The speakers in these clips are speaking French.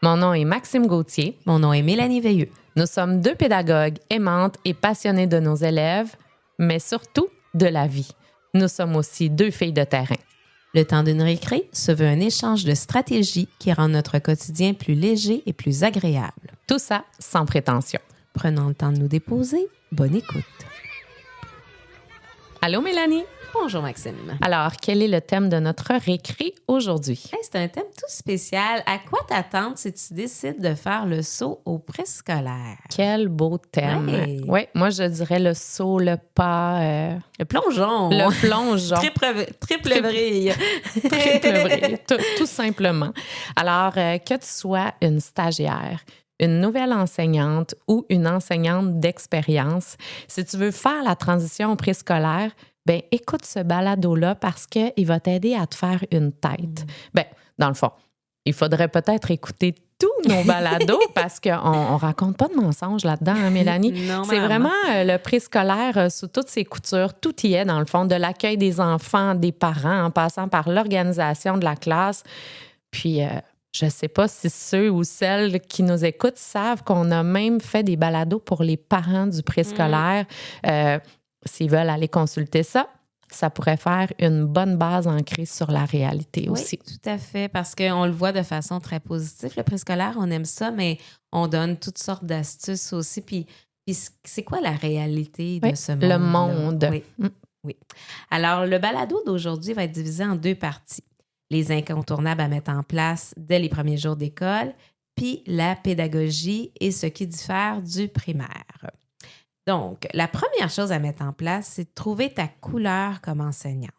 Mon nom est Maxime Gauthier. Mon nom est Mélanie Veilleux. Nous sommes deux pédagogues aimantes et passionnées de nos élèves, mais surtout de la vie. Nous sommes aussi deux filles de terrain. Le temps d'une récré se veut un échange de stratégies qui rend notre quotidien plus léger et plus agréable. Tout ça sans prétention. Prenons le temps de nous déposer. Bonne écoute. Allô Mélanie? Bonjour Maxime. Alors, quel est le thème de notre récré aujourd'hui? Hey, c'est un thème tout spécial. À quoi t'attendre si tu décides de faire le saut au préscolaire? Quel beau thème. Ouais. Oui, moi je dirais le saut, le pas, Le plongeon. le plongeon. Triple vrille. Triple vrille, tout simplement. Alors, que tu sois une stagiaire, une nouvelle enseignante ou une enseignante d'expérience, si tu veux faire la transition au préscolaire, bien, écoute ce balado-là parce qu'il va t'aider à te faire une tête. Bien, dans le fond, il faudrait peut-être écouter tous nos balados parce qu'on ne raconte pas de mensonges là-dedans, hein, Mélanie? Non, c'est maman. vraiment le préscolaire sous toutes ses coutures. Tout y est, dans le fond, de l'accueil des enfants, des parents, en passant par l'organisation de la classe. Puis, je ne sais pas si ceux ou celles qui nous écoutent savent qu'on a même fait des balados pour les parents du préscolaire. S'ils veulent aller consulter ça, ça pourrait faire une bonne base ancrée sur la réalité aussi. Oui, tout à fait, parce qu'on le voit de façon très positive. Le préscolaire, on aime ça, mais on donne toutes sortes d'astuces aussi. Puis c'est quoi la réalité de ce monde? Le monde. Oui. Oui. Alors, le balado d'aujourd'hui va être divisé en deux parties. Les incontournables à mettre en place dès les premiers jours d'école, puis la pédagogie et ce qui diffère du primaire. Donc, la première chose à mettre en place, c'est de trouver ta couleur comme enseignante.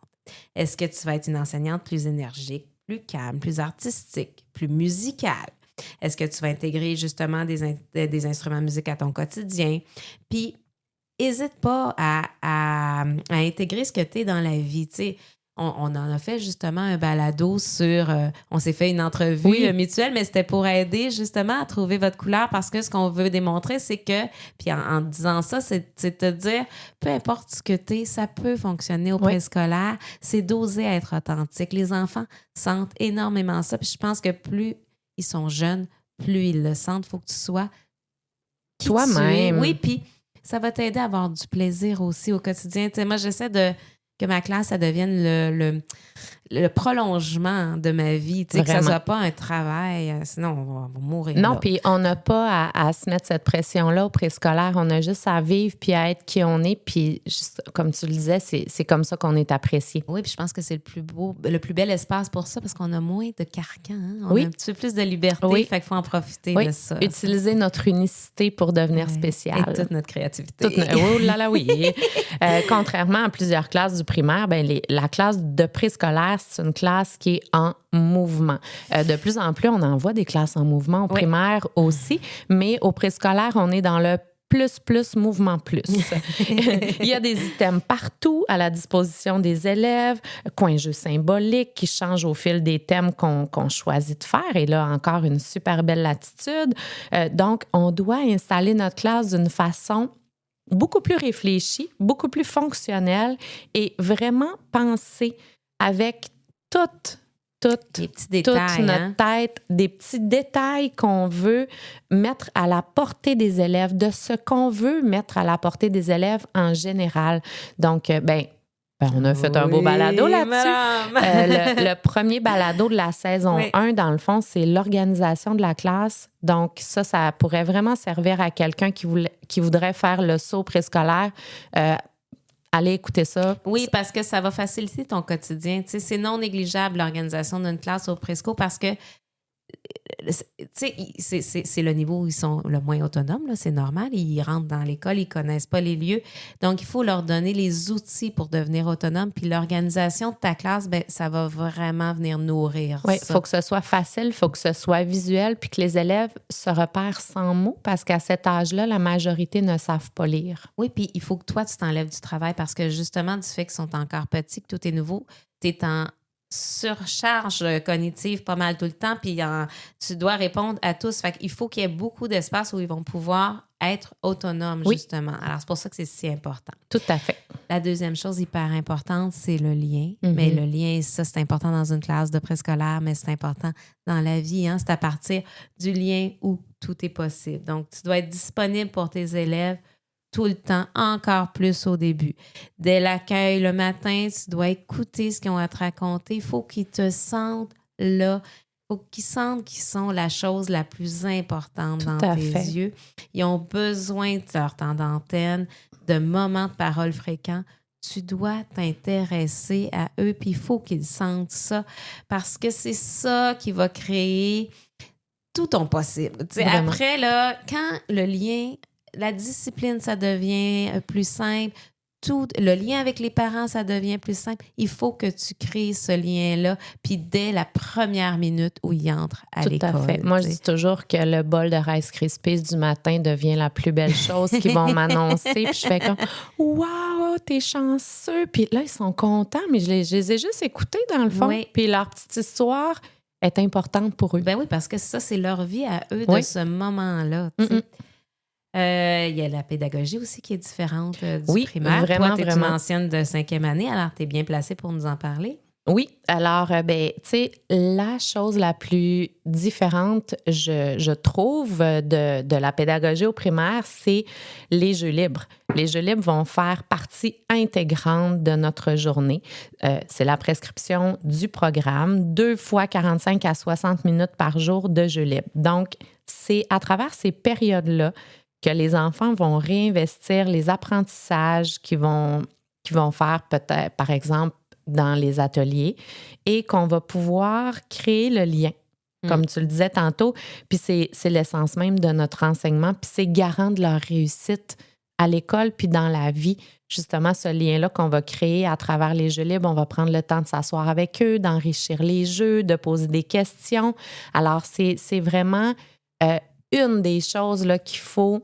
Est-ce que tu vas être une enseignante plus énergique, plus calme, plus artistique, plus musicale? Est-ce que tu vas intégrer justement des instruments de musique à ton quotidien? Puis, n'hésite pas à intégrer ce que tu es dans la vie. Tu sais, on en a fait justement un balado sur... on s'est fait une entrevue mutuelle, mais c'était pour aider justement à trouver votre couleur parce que ce qu'on veut démontrer, c'est que... Puis en disant ça, c'est te dire, peu importe ce que tu es, ça peut fonctionner au préscolaire. C'est d'oser être authentique. Les enfants sentent énormément ça. Puis je pense que plus ils sont jeunes, plus ils le sentent. Il faut que tu sois qui toi-même. tu es. Oui, puis ça va t'aider à avoir du plaisir aussi au quotidien. Tu sais, moi, j'essaie que ma classe, ça devienne le prolongement de ma vie. Tu sais, que ça ne soit pas un travail, sinon on va mourir. Non, là. puis on n'a pas à se mettre cette pression-là au préscolaire. On a juste à vivre puis à être qui on est. Puis, juste, comme tu le disais, c'est comme ça qu'on est apprécié. Oui, puis je pense que c'est le plus bel espace pour ça parce qu'on a moins de carcans. Hein? On a un petit peu plus de liberté, fait qu'il faut en profiter de ça. Utiliser notre unicité pour devenir spécial. Et toute notre créativité. Oh là là, oui. Contrairement à plusieurs classes du primaire, la classe de préscolaire, c'est une classe qui est en mouvement. De plus en plus, on en voit des classes en mouvement au primaire aussi, mais au préscolaire, on est dans le plus, mouvement plus. Il y a des items partout à la disposition des élèves, coins-jeux symboliques qui changent au fil des thèmes qu'on choisit de faire. Et là, encore une super belle latitude. Donc, on doit installer notre classe d'une façon beaucoup plus réfléchie, beaucoup plus fonctionnelle et vraiment penser avec toute notre tête, des petits détails qu'on veut mettre à la portée des élèves, de ce qu'on veut mettre à la portée des élèves en général. Donc, on a fait un beau balado là-dessus. Le premier balado de la saison 1, dans le fond, c'est l'organisation de la classe. Donc, ça pourrait vraiment servir à quelqu'un qui voudrait faire le saut préscolaire. Allez écouter ça. Oui, parce que ça va faciliter ton quotidien. Tu sais, c'est non négligeable l'organisation d'une classe au présco parce que c'est le niveau où ils sont le moins autonomes, là, c'est normal. Ils rentrent dans l'école, ils ne connaissent pas les lieux. Donc, il faut leur donner les outils pour devenir autonomes. Puis l'organisation de ta classe, ça va vraiment venir nourrir ça. Oui, il faut que ce soit facile, il faut que ce soit visuel, puis que les élèves se repèrent sans mots parce qu'à cet âge-là, la majorité ne savent pas lire. Oui, puis il faut que toi, tu t'enlèves du travail parce que justement, du fait qu'ils sont encore petits, que tout est nouveau, tu es en surcharge cognitive pas mal tout le temps, puis tu dois répondre à tous. Fait qu'il faut qu'il y ait beaucoup d'espace où ils vont pouvoir être autonome, Oui. justement. Alors, c'est pour ça que c'est si important. Tout à fait. La deuxième chose hyper importante, c'est le lien. Mhm. Mais le lien, ça, c'est important dans une classe de préscolaire, mais c'est important dans la vie. Hein? C'est à partir du lien où tout est possible. Donc, tu dois être disponible pour tes élèves tout le temps, encore plus au début. Dès l'accueil, le matin, tu dois écouter ce qu'ils ont à te raconter. Il faut qu'ils te sentent là. Il faut qu'ils sentent qu'ils sont la chose la plus importante Tout dans à tes fait. yeux. Ils ont besoin de leur temps d'antenne, de moments de parole fréquents. Tu dois t'intéresser à eux, puis il faut qu'ils sentent ça parce que c'est ça qui va créer tout ton possible. Tu sais, Vraiment. après, là, quand le lien, la discipline, ça devient plus simple, tout, le lien avec les parents, ça devient plus simple. Il faut que tu crées ce lien-là, puis dès la première minute où ils entrent à l'école. Tout à fait. Moi, je dis toujours que le bol de Rice Krispies du matin devient la plus belle chose qu'ils vont m'annoncer. Puis je fais comme « Wow, t'es chanceux! » Puis là, ils sont contents, mais je les ai juste écoutés dans le fond. Oui. Puis leur petite histoire est importante pour eux. Ben oui, parce que ça, c'est leur vie à eux de Oui. ce moment-là. Tu sais. Il y a la pédagogie aussi qui est différente du Oui, primaire. vraiment, Toi, tu es une vraiment. ancienne de 5e année, alors tu es bien placée pour nous en parler. Oui, alors, ben, tu sais, la chose la plus différente, je trouve, de la pédagogie au primaire, c'est les jeux libres. Les jeux libres vont faire partie intégrante de notre journée. C'est la prescription du programme, 2 fois 45 à 60 minutes par jour de jeux libres. Donc, c'est à travers ces périodes-là que les enfants vont réinvestir les apprentissages qu'ils vont faire peut-être, par exemple, dans les ateliers et qu'on va pouvoir créer le lien, comme tu le disais tantôt. Puis c'est l'essence même de notre enseignement, puis c'est garant de leur réussite à l'école puis dans la vie. Justement, ce lien-là qu'on va créer à travers les jeux libres, on va prendre le temps de s'asseoir avec eux, d'enrichir les jeux, de poser des questions. Alors, c'est vraiment une des choses là, qu'il faut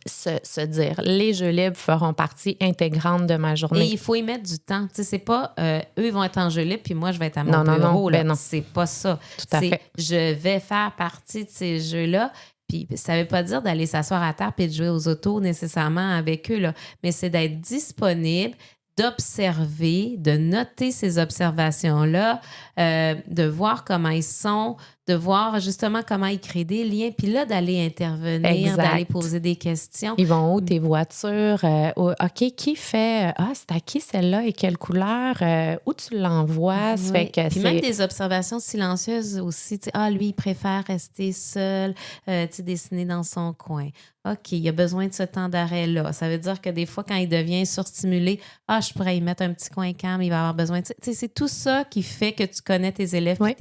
se dire. Les jeux libres feront partie intégrante de ma journée. Et il faut y mettre du temps. Tu sais, c'est pas eux, ils vont être en jeu libre, puis moi, je vais être à mon bureau. Non, là. ben non. C'est pas ça. Tout à fait. Je vais faire partie de ces jeux-là. Puis ça veut pas dire d'aller s'asseoir à terre et de jouer aux autos nécessairement avec eux, là. Mais c'est d'être disponible, d'observer, de noter ces observations-là, de voir comment ils sont, de voir justement comment ils créent des liens, puis là, d'aller intervenir, Exact. d'aller poser des questions. Ils vont où tes voitures? OK, qui fait? C'est à qui celle-là et quelle couleur? Où tu l'envoies? Ça fait que Puis même des observations silencieuses aussi. Tu sais, lui, il préfère rester seul, tu sais, dessiner dans son coin. OK, il a besoin de ce temps d'arrêt-là. Ça veut dire que des fois, quand il devient surstimulé, je pourrais y mettre un petit coin calme, il va avoir besoin. Tu sais, c'est tout ça qui fait que tu connais tes élèves, Oui.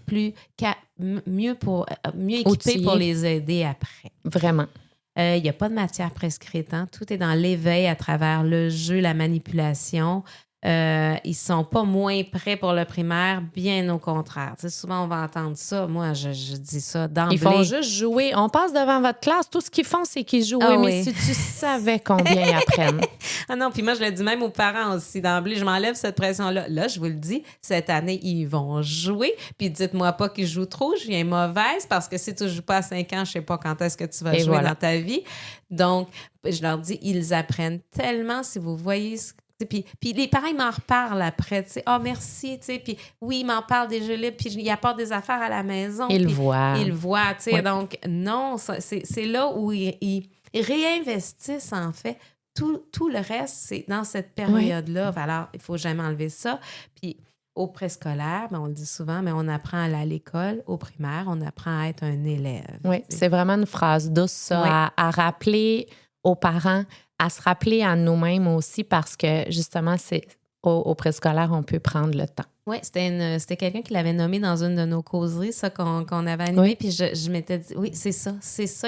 puis tu es mieux équipé Outillé. pour les aider après. Vraiment. Il n'y a pas de matière prescrite. Hein? Tout est dans l'éveil à travers le jeu, la manipulation. Ils ne sont pas moins prêts pour le primaire, bien au contraire. Tu sais, souvent, on va entendre ça. Moi, je dis ça d'emblée. Ils font juste jouer. On passe devant votre classe. Tout ce qu'ils font, c'est qu'ils jouent. Ah mais oui. si tu savais combien ils apprennent. Ah non, puis moi, je le dis même aux parents aussi d'emblée. Je m'enlève cette pression-là. Là, je vous le dis, cette année, ils vont jouer. Puis dites-moi pas qu'ils jouent trop. Je viens mauvaise parce que si tu ne joues pas à 5 ans, je ne sais pas quand est-ce que tu vas Et jouer voilà. dans ta vie. Donc, je leur dis, ils apprennent tellement si vous voyez puis les parents, ils m'en reparlent après. Tu sais, merci. Tu sais, puis oui, ils m'en parlent des jeux libres, puis ils apportent des affaires à la maison. Ils puis voient. Ils voient. Tu sais, Oui. donc, non, c'est là où ils réinvestissent, en fait. Tout le reste, c'est dans cette période-là. Alors, il ne faut jamais enlever ça. Puis, au préscolaire, on le dit souvent, mais on apprend à aller à l'école. Au primaire, on apprend à être un élève. Oui, c'est vraiment une phrase douce, ça, Oui. à rappeler aux parents, à se rappeler à nous-mêmes aussi, parce que justement, au préscolaire, on peut prendre le temps. Oui, c'était quelqu'un qui l'avait nommé dans une de nos causeries, ça, qu'on avait animé. Oui. Puis je m'étais dit, oui, c'est ça.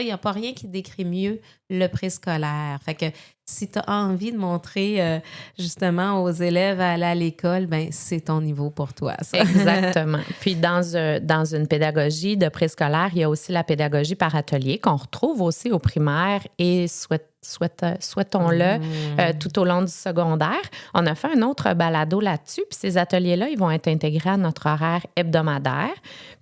Il n'y a pas rien qui décrit mieux le préscolaire. Fait que si tu as envie de montrer justement aux élèves à aller à l'école, ben c'est ton niveau pour toi, ça. Exactement. Puis dans une pédagogie de préscolaire, il y a aussi la pédagogie par atelier qu'on retrouve aussi au primaire et souhaitons-le tout au long du secondaire. On a fait un autre balado là-dessus, puis ces ateliers-là, ils vont être intégrés à notre horaire hebdomadaire.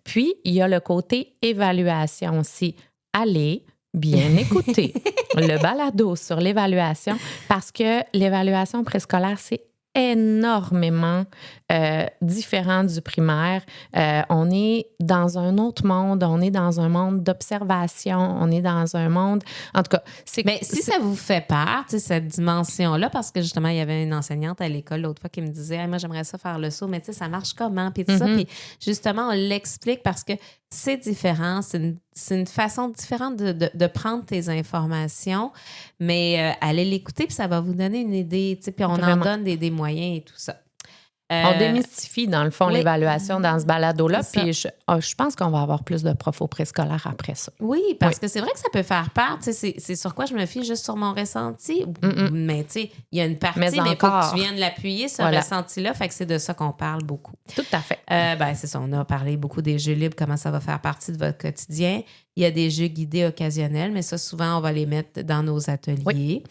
Puis, il y a le côté évaluation aussi. Aller, bien écouter le balado sur l'évaluation parce que l'évaluation préscolaire, c'est énormément différent du primaire. On est dans un autre monde, on est dans un monde d'observation, on est dans un monde... En tout cas, Mais si ça vous fait peur, cette dimension-là, parce que justement, il y avait une enseignante à l'école l'autre fois qui me disait hey, « moi, j'aimerais ça faire le saut, mais tu sais, ça marche comment? » Puis tout ça. Puis justement, on l'explique parce que c'est différent, c'est une façon différente de prendre tes informations, mais allez l'écouter, puis ça va vous donner une idée, puis on en donne des moyens et tout ça. On démystifie, dans le fond, l'évaluation dans ce balado-là, puis je pense qu'on va avoir plus de profs au préscolaire après ça. Oui, parce que c'est vrai que ça peut faire peur. C'est sur quoi je me fie juste sur mon ressenti. Mais tu sais, il y a une partie, mais il faut que tu viennes l'appuyer, ce ressenti-là. Fait que c'est de ça qu'on parle beaucoup. Tout à fait. C'est ça, on a parlé beaucoup des jeux libres, comment ça va faire partie de votre quotidien. Il y a des jeux guidés occasionnels, mais ça, souvent, on va les mettre dans nos ateliers. Oui.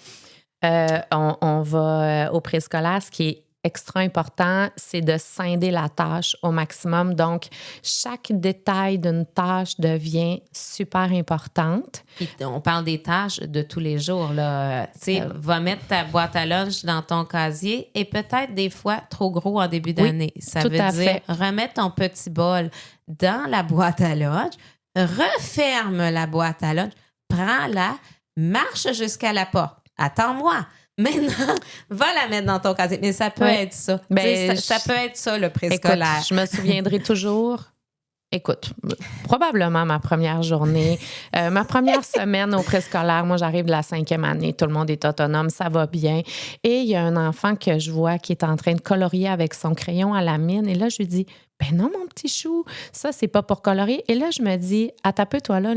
On va au préscolaire, ce qui est extra important, c'est de scinder la tâche au maximum. Donc, chaque détail d'une tâche devient super importante. Puis on parle des tâches de tous les jours. Va mettre ta boîte à lunch dans ton casier et peut-être des fois trop gros en début d'année. Ça veut dire remettre ton petit bol dans la boîte à lunch, referme la boîte à lunch, prends-la, marche jusqu'à la porte. Attends-moi. Maintenant, va la mettre dans ton casier. Mais ça peut être ça. Ça peut être ça, le préscolaire. Écoute, je me souviendrai toujours... Écoute, probablement ma première journée, ma première semaine au préscolaire, moi j'arrive de la 5e année, tout le monde est autonome, ça va bien. Et il y a un enfant que je vois qui est en train de colorier avec son crayon à la mine. Et là, je lui dis, ben non, mon petit chou, ça, c'est pas pour colorier. Et là, je me dis, attends peu, toi là,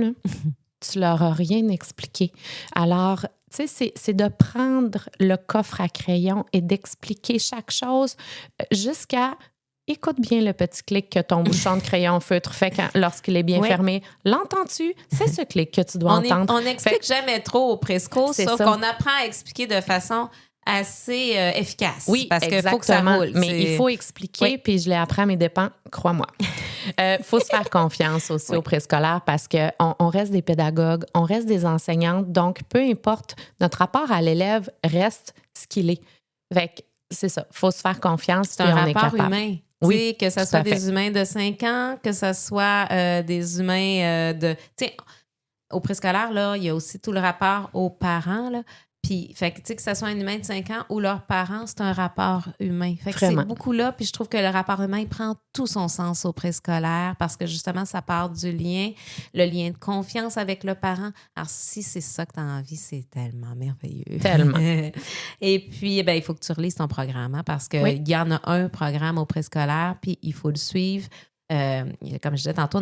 tu leur as rien expliqué. Alors, tu sais, c'est de prendre le coffre à crayon et d'expliquer chaque chose jusqu'à... Écoute bien le petit clic que ton bouchon de crayon feutre fait lorsqu'il est bien fermé. L'entends-tu? C'est ce clic que tu dois entendre. On n'explique jamais trop au présco, sauf qu'on apprend à expliquer de façon assez efficace. Oui, parce qu'il faut que ça roule. Mais il faut expliquer, puis je l'ai appris à mes dépens, crois-moi. Faut se faire confiance aussi au préscolaire parce qu'on reste des pédagogues, on reste des enseignantes, donc peu importe, notre rapport à l'élève reste ce qu'il est. Fait que c'est ça, faut se faire confiance, c'est un rapport humain. Oui, que ce soit des humains de 5 ans, que ce soit des humains de... Tu sais, au préscolaire, là, il y a aussi tout le rapport aux parents, là. Puis, fait que, tu sais, que ce soit un humain de 5 ans ou leurs parents, c'est un rapport humain. Fait que c'est beaucoup là. Puis, je trouve que le rapport humain, il prend tout son sens au préscolaire parce que, justement, ça part du lien, le lien de confiance avec le parent. Alors, si c'est ça que tu as envie, c'est tellement merveilleux. Tellement. Et puis, il faut que tu relises ton programme parce qu'il y en a un programme au préscolaire, puis il faut le suivre. Comme je disais tantôt,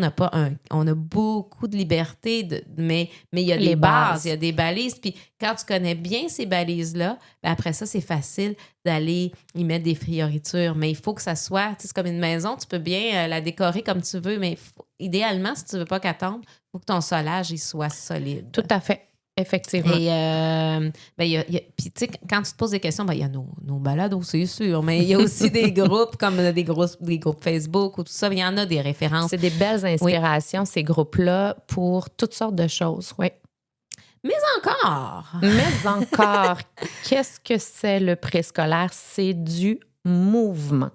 on a beaucoup de liberté, mais il y a des bases, il y a des balises. Puis quand tu connais bien ces balises-là, après ça, c'est facile d'aller y mettre des fioritures. Mais il faut que ça soit, c'est comme une maison, tu peux bien la décorer comme tu veux, mais idéalement, si tu veux pas qu'elle tombe, il faut que ton solage il soit solide. Tout à fait. Effectivement. Et puis, tu sais, quand tu te poses des questions, il y a nos balados, c'est sûr, mais il y a aussi des groupes comme des groupes Facebook ou tout ça. Il y en a des références. C'est des belles inspirations, ces groupes-là, pour toutes sortes de choses, oui. Mais encore, qu'est-ce que c'est le préscolaire? C'est du mouvement.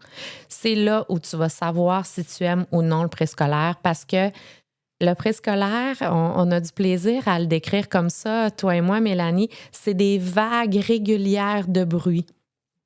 C'est là où tu vas savoir si tu aimes ou non le préscolaire parce que le préscolaire, on a du plaisir à le décrire comme ça, toi et moi, Mélanie, c'est des vagues régulières de bruit,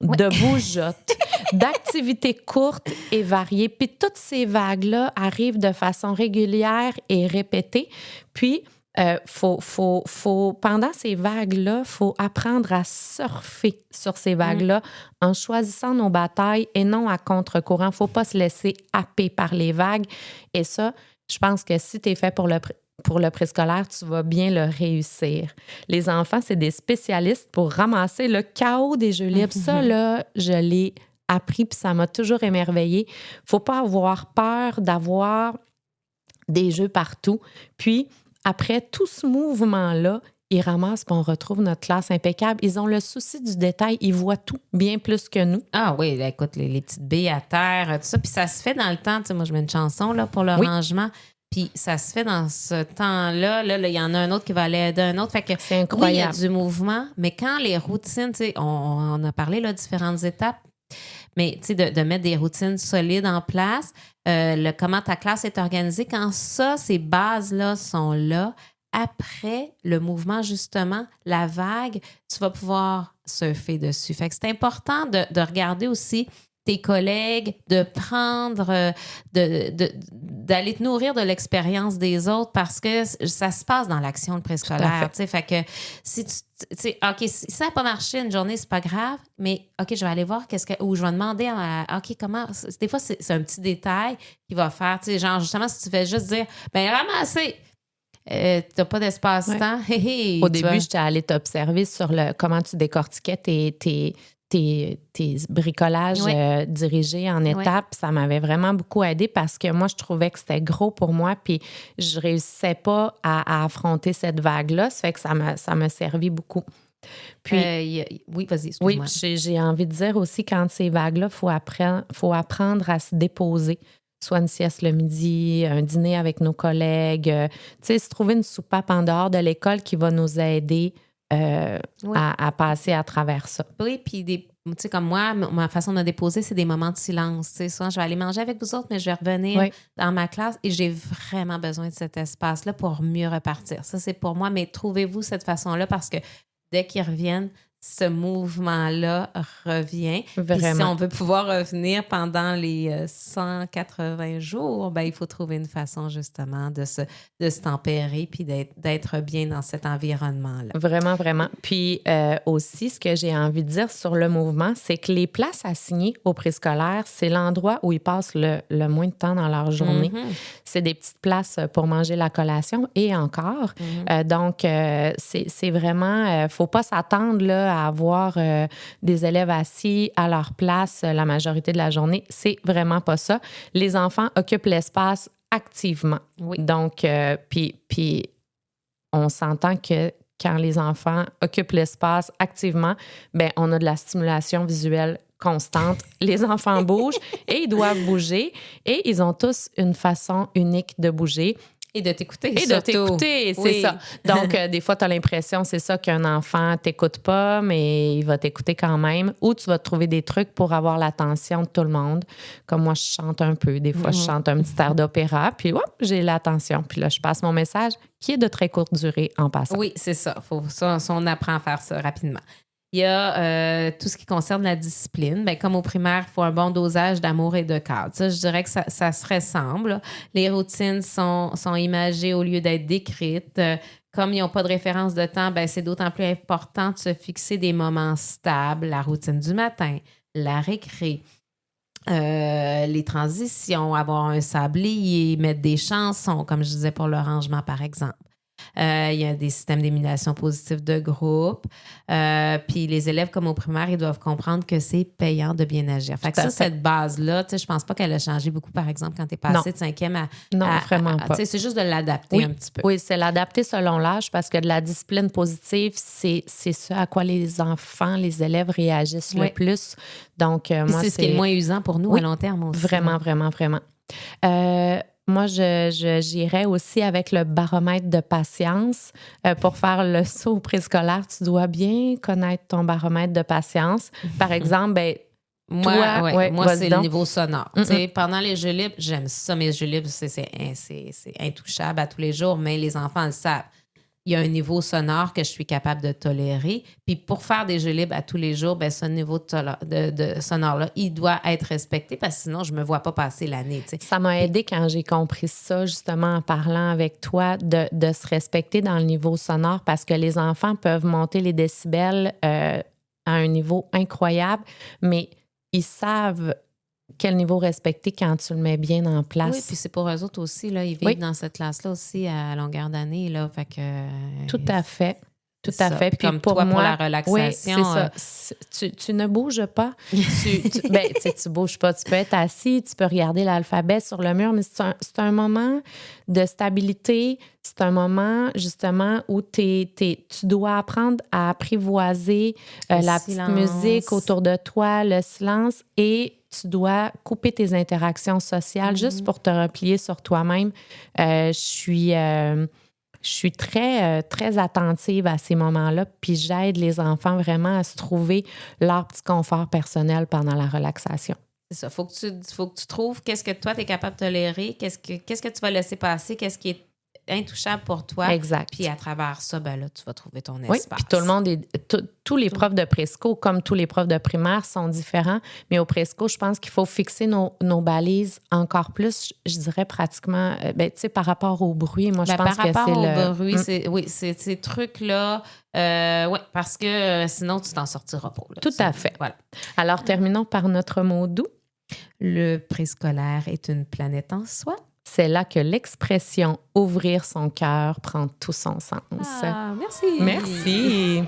de bougeottes, d'activités courtes et variées. Puis toutes ces vagues-là arrivent de façon régulière et répétée. Puis, pendant ces vagues-là, il faut apprendre à surfer sur ces vagues-là en choisissant nos batailles et non à contre-courant. Il ne faut pas se laisser happer par les vagues. Et ça, je pense que si tu es fait pour le préscolaire, tu vas bien le réussir. Les enfants, c'est des spécialistes pour ramasser le chaos des jeux libres. Ça, là, je l'ai appris puis ça m'a toujours émerveillée. Faut pas avoir peur d'avoir des jeux partout. Puis, après tout ce mouvement-là, ils ramassent puis on retrouve notre classe impeccable. Ils ont le souci du détail. Ils voient tout bien plus que nous. Ah oui, écoute, les petites billes à terre, tout ça. Puis ça se fait dans le temps. Tu sais, moi, je mets une chanson là, pour le rangement. Puis ça se fait dans ce temps-là. Là, il y en a un autre qui va aller aider un autre. Fait que C'est incroyable. Oui, il y a du mouvement, mais quand les routines, tu sais, on a parlé là, différentes étapes, mais tu sais, de mettre des routines solides en place, comment ta classe est organisée, quand ça, ces bases-là sont là, après le mouvement, justement, la vague, tu vas pouvoir surfer dessus. Fait que c'est important de regarder aussi tes collègues, de prendre, d'aller te nourrir de l'expérience des autres parce que ça se passe dans l'action, le préscolaire. Tu sais, fait que si tu sais, OK, si ça n'a pas marché une journée, c'est pas grave, mais OK, je vais aller voir ou je vais demander OK, comment. Des fois, c'est un petit détail qui va faire, tu sais, genre, justement, si tu fais juste dire, ben ramasser. T'as pas d'espace-temps. Ouais. Hey, Au début, j'étais allée t'observer sur comment tu décortiquais tes bricolages dirigés en étapes. Ça m'avait vraiment beaucoup aidé parce que moi, je trouvais que c'était gros pour moi puis je réussissais pas à affronter cette vague-là. Ça fait que ça m'a servi beaucoup. Puis, oui, vas-y, excuse-moi. Oui, j'ai envie de dire aussi, quand ces vagues-là, faut apprendre à se déposer. Soit une sieste le midi, un dîner avec nos collègues. Tu sais, se trouver une soupape en dehors de l'école qui va nous aider à passer à travers ça. Oui, puis tu sais, comme moi, ma façon de me déposer, c'est des moments de silence. Tu sais, souvent, je vais aller manger avec vous autres, mais je vais revenir dans ma classe et j'ai vraiment besoin de cet espace-là pour mieux repartir. Ça, c'est pour moi, mais trouvez-vous cette façon-là parce que dès qu'ils reviennent, ce mouvement-là revient. Puis si on veut pouvoir revenir pendant les 180 jours, ben il faut trouver une façon justement de se tempérer puis d'être bien dans cet environnement-là. Vraiment, vraiment. Puis aussi, ce que j'ai envie de dire sur le mouvement, c'est que les places assignées au préscolaire, c'est l'endroit où ils passent le moins de temps dans leur journée. Mm-hmm. C'est des petites places pour manger la collation et encore. Mm-hmm. Donc, c'est vraiment... faut pas s'attendre là, à avoir des élèves assis à leur place la majorité de la journée. C'est vraiment pas ça. Les enfants occupent l'espace activement. Oui. Donc, puis on s'entend que quand les enfants occupent l'espace activement, bien, on a de la stimulation visuelle constante. Les enfants bougent et ils doivent bouger et ils ont tous une façon unique de bouger. Et de t'écouter. Et surtout. De t'écouter, c'est ça. Donc, des fois, tu as l'impression, c'est ça, qu'un enfant ne t'écoute pas, mais il va t'écouter quand même. Ou tu vas trouver des trucs pour avoir l'attention de tout le monde. Comme moi, je chante un peu. Des fois, je chante un petit air d'opéra, puis hop, j'ai l'attention. Puis là, je passe mon message qui est de très courte durée en passant. Oui, c'est ça. On apprend à faire ça rapidement. Il y a tout ce qui concerne la discipline. Bien, comme au primaire, il faut un bon dosage d'amour et de cadre. Ça, je dirais que ça se ressemble. Les routines sont imagées au lieu d'être décrites. Comme ils n'ont pas de référence de temps, bien, c'est d'autant plus important de se fixer des moments stables. La routine du matin, la récré, les transitions, avoir un sablier, mettre des chansons, comme je disais pour le rangement, par exemple. Il y a des systèmes d'émulation positive de groupe. Puis les élèves, comme au primaire, ils doivent comprendre que c'est payant de bien agir. Fait que ça, cette base-là, tu sais, je pense pas qu'elle a changé beaucoup, par exemple, quand tu es passé de 5e à... Non, vraiment pas. Tu sais, c'est juste de l'adapter un petit peu. Oui, c'est l'adapter selon l'âge parce que de la discipline positive, c'est ce à quoi les enfants, les élèves réagissent le plus. Donc, moi, c'est ce qui est le moins usant pour nous à long terme aussi. Vraiment, vraiment, vraiment. Moi, j'irais aussi avec le baromètre de patience. Pour faire le saut au préscolaire, tu dois bien connaître ton baromètre de patience. Par exemple, ben, moi, c'est le niveau sonore. Pendant les jeux libres, j'aime ça. Mes jeux libres, c'est intouchable à tous les jours, mais les enfants le savent. Il y a un niveau sonore que je suis capable de tolérer. Puis pour faire des jeux libres à tous les jours, ben ce niveau de sonore-là, il doit être respecté parce que sinon, je ne me vois pas passer l'année. T'sais. Ça m'a aidé quand j'ai compris ça, justement, en parlant avec toi, de se respecter dans le niveau sonore parce que les enfants peuvent monter les décibels à un niveau incroyable, mais ils savent quel niveau respecter quand tu le mets bien en place. Oui, puis c'est pour eux autres aussi. Là, ils vivent dans cette classe-là aussi à longueur d'année. Là, fait que, tout à fait. Tout à fait. Puis comme pour toi, pour la relaxation. Oui, c'est ça. Tu ne bouges pas. Tu bouges pas. Tu peux être assis, tu peux regarder l'alphabet sur le mur, mais c'est un moment de stabilité. C'est un moment, justement, où tu dois apprendre à apprivoiser la petite musique autour de toi, le silence, et tu dois couper tes interactions sociales juste pour te replier sur toi-même. Je suis très, très attentive à ces moments-là, puis j'aide les enfants vraiment à se trouver leur petit confort personnel pendant la relaxation. C'est ça. Faut que tu trouves qu'est-ce que toi, tu es capable de tolérer, qu'est-ce que tu vas laisser passer, qu'est-ce qui est intouchable pour toi. Exact. Puis à travers ça, ben là, tu vas trouver ton Oui, espace. puis tout le monde tous les profs de présco, comme tous les profs de primaire, sont différents. Mais au présco, je pense qu'il faut fixer nos balises encore plus, je dirais pratiquement, tu sais, par rapport au bruit. Moi, je pense que c'est par rapport au bruit, c'est ces trucs-là, oui, parce que sinon, tu t'en sortiras pas. Là, tout à fait. Voilà. Alors, terminons par notre mot doux. Le préscolaire est une planète en soi. C'est là que l'expression « ouvrir son cœur » prend tout son sens. Ah, merci. Merci.